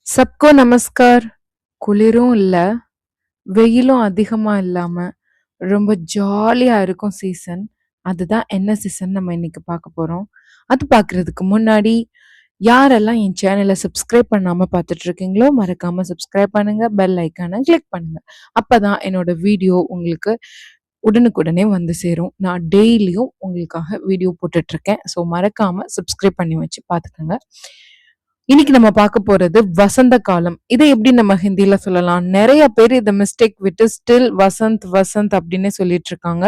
சப்கோ நமஸ்கார். குளிரும் இல்ல, வெயிலும் அதிகமா இல்லாம, ரொம்ப ஜாலியா இருக்கும் சீசன். அதுதான் என்ன சீசன் நம்ம இன்னைக்கு பார்க்க போறோம். அது பார்க்கறதுக்கு முன்னாடி, யாரெல்லாம் என் சேனல சப்ஸ்கிரைப் பண்ணாம பார்த்துட்டு இருக்கீங்களோ, மறக்காம சப்ஸ்கிரைப் பண்ணுங்க. பெல் ஐக்கான கிளிக் பண்ணுங்க. அப்பதான் என்னோட வீடியோ உங்களுக்கு உடனுக்குடனே வந்து சேரும். நான் டெய்லியும் உங்களுக்காக வீடியோ போட்டுட்டு இருக்கேன். ஸோ மறக்காம சப்ஸ்கிரைப் பண்ணி வச்சு பார்த்துக்கோங்க. இன்னைக்கு நம்ம பார்க்க போறது வசந்த காலம். இதை எப்படி நம்ம ஹிந்தில சொல்லலாம்? நிறைய பேர் இதை மிஸ்டேக் விட்டு ஸ்டில் வசந்த் வசந்த் அப்படின்னு சொல்லிட்டு இருக்காங்க.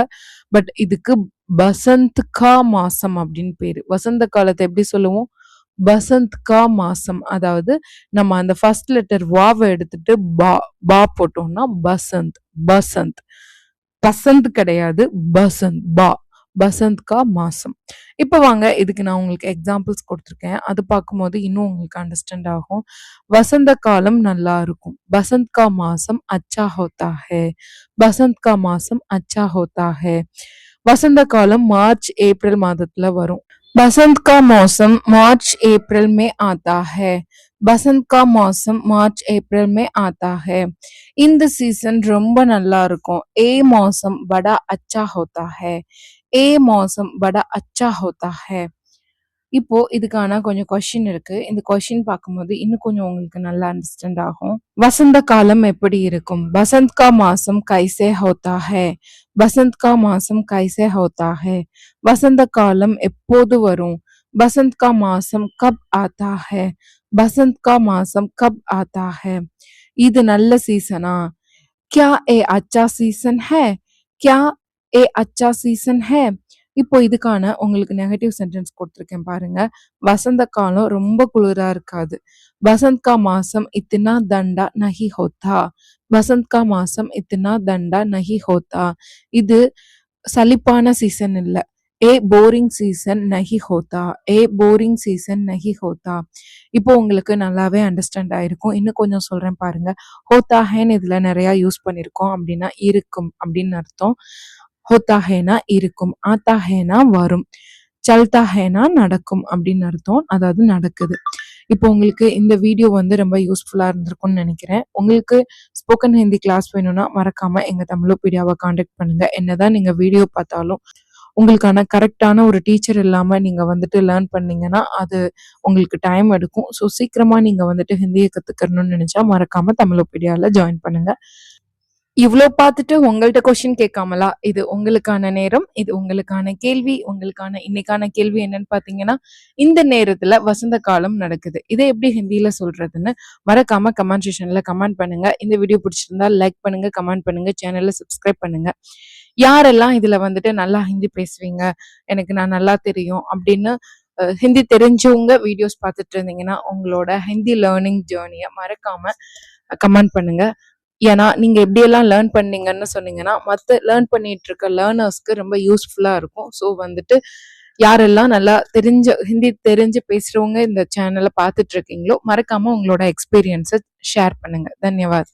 பட் இதுக்கு பசந்த் கா மாசம் அப்படின்னு பேரு. வசந்த காலத்தை எப்படி சொல்லுவோம்? பசந்த் கா மாசம். அதாவது நம்ம அந்த ஃபர்ஸ்ட் லெட்டர் வாவை எடுத்துட்டு பா பா போட்டோம்னா பசந்த் பசந்த். பசந்த் கிடையாது, பசந்த் பா. பசந்த் கா மாசம். இப்ப வாங்க, இதுக்கு நான் உங்களுக்கு எக்ஸாம்பிள்ஸ் கொடுத்துருக்கேன். அது பார்க்கும்போது இன்னும் உங்களுக்கு அண்டர்ஸ்டாண்ட் ஆகும். வசந்த காலம் நல்லா இருக்கும். பசந்த் கா மாசம் அச்சா ஹோத்தா ஹே. பசந்த் கா மாசம் அச்சா ஹோத்தா ஹே. வசந்த காலம் மார்ச் ஏப்ரல் மாதத்துல வரும். बसंत का मौसम मार्च अप्रैल में आता है. बसंत का मौसम मार्च अप्रैल में आता है. இந்த சீசன் ரொம்ப நல்லா இருக்கும். ஏ मौसम बड़ा अच्छा होता है. ஏ मौसम बड़ा अच्छा होता है. இப்போ இதுக்கான கொஞ்சம் கொஸ்டின் இருக்கு. இந்த கொஸ்டின் பார்க்கும்போது இன்னும் கொஞ்சம் உங்களுக்கு நல்லா அண்டர்ஸ்டாண்ட் ஆகும். வசந்த காலம் எப்படி இருக்கும்? बसंत का मौसम कैसे होता है? बसंत का मौसम कैसे होता है? வசந்த காலம் எப்போது வரும்? बसंत का मौसम कब आता है? बसंत का मौसम कब आता है? இது நல்ல சீசனா? क्या ये अच्छा सीजन है? क्या ये अच्छा सीजन है? இப்போ இதுக்கான உங்களுக்கு நெகட்டிவ் சென்டென்ஸ் கொடுத்துருக்கேன் பாருங்க. வசந்த காலம் ரொம்ப குளிரா இருக்காது. बसंत का मौसम इतना ठंडा नहीं होता. बसंत का मौसम इतना ठंडा नहीं होता. இது சலிப்பான சீசன் இல்ல. ஏ போரிங் சீசன் நஹி ஹோத்தா. ஏ போரிங் சீசன் நஹி ஹோத்தா. இப்போ உங்களுக்கு நல்லாவே அண்டர்ஸ்டாண்ட் ஆயிருக்கும். இன்னும் கொஞ்சம் சொல்றேன் பாருங்க. ஹோத்தா ஹேன்னு இதுல நிறைய யூஸ் பண்ணிருக்கோம். அப்படின்னா இருக்கும் அப்படின்னு அர்த்தம். ஹோத்தா ஹேனா இருக்கும், ஆத்தா ஹேனா வரும், சல்தா ஹேனா நடக்கும் அப்படின்னு அர்த்தம். அதாவது நடக்குது. இப்போ உங்களுக்கு இந்த வீடியோ வந்து ரொம்ப யூஸ்ஃபுல்லா இருந்திருக்கும்னு நினைக்கிறேன். உங்களுக்கு ஸ்போக்கன் ஹிந்தி கிளாஸ் வேணும்னா மறக்காம எங்க தமிழோபீடியாவை காண்டாக்ட் பண்ணுங்க. என்னதான் நீங்க வீடியோ பார்த்தாலும் உங்களுக்கான கரெக்டான ஒரு டீச்சர் இல்லாம நீங்க வந்துட்டு லேர்ன் பண்ணீங்கன்னா அது உங்களுக்கு டைம் எடுக்கும். ஸோ சீக்கிரமா நீங்க வந்துட்டு ஹிந்தியை கத்துக்கணும்னு நினைச்சா மறக்காம தமிழோபீடியால ஜாயின் பண்ணுங்க. இவ்ளோ பார்த்துட்டு உங்கள்ட்ட கொஸ்டின் கேட்காமலா? இது உங்களுக்கான நேரம். இது உங்களுக்கான கேள்வி. உங்களுக்கான இன்னைக்கான கேள்வி என்னன்னு பார்த்தீங்கன்னா, இந்த நேரத்துல வசந்த காலம் நடக்குது. இதை எப்படி ஹிந்தியில சொல்றதுன்னு மறக்காம கமெண்ட் செக்ஷன்ல கமெண்ட் பண்ணுங்க. இந்த வீடியோ பிடிச்சிருந்தா லைக் பண்ணுங்க, கமெண்ட் பண்ணுங்க, சேனலை சப்ஸ்கிரைப் பண்ணுங்க. யாரெல்லாம் இதுல வந்துட்டு நல்லா ஹிந்தி பேசுவீங்க, எனக்கு நான் நல்லா தெரியும் அப்படின்னு ஹிந்தி தெரிஞ்சவங்க வீடியோஸ் பார்த்துட்டு இருந்தீங்கன்னா உங்களோட ஹிந்தி லேர்னிங் ஜேர்னியை மறக்காம கமெண்ட் பண்ணுங்க. ஏன்னா நீங்க எப்படியெல்லாம் லேர்ன் பண்ணீங்கன்னு சொன்னீங்கன்னா மற்ற லேர்ன் பண்ணிட்டு இருக்க லேர்னர்ஸ்க்கு ரொம்ப யூஸ்ஃபுல்லா இருக்கும். ஸோ வந்துட்டு யாரெல்லாம் நல்லா ஹிந்தி தெரிஞ்சு பேசுறவங்க இந்த சேனலை பார்த்துட்டு இருக்கீங்களோ மறக்காம உங்களோட எக்ஸ்பீரியன்ஸை ஷேர் பண்ணுங்க. தன்யவாத்.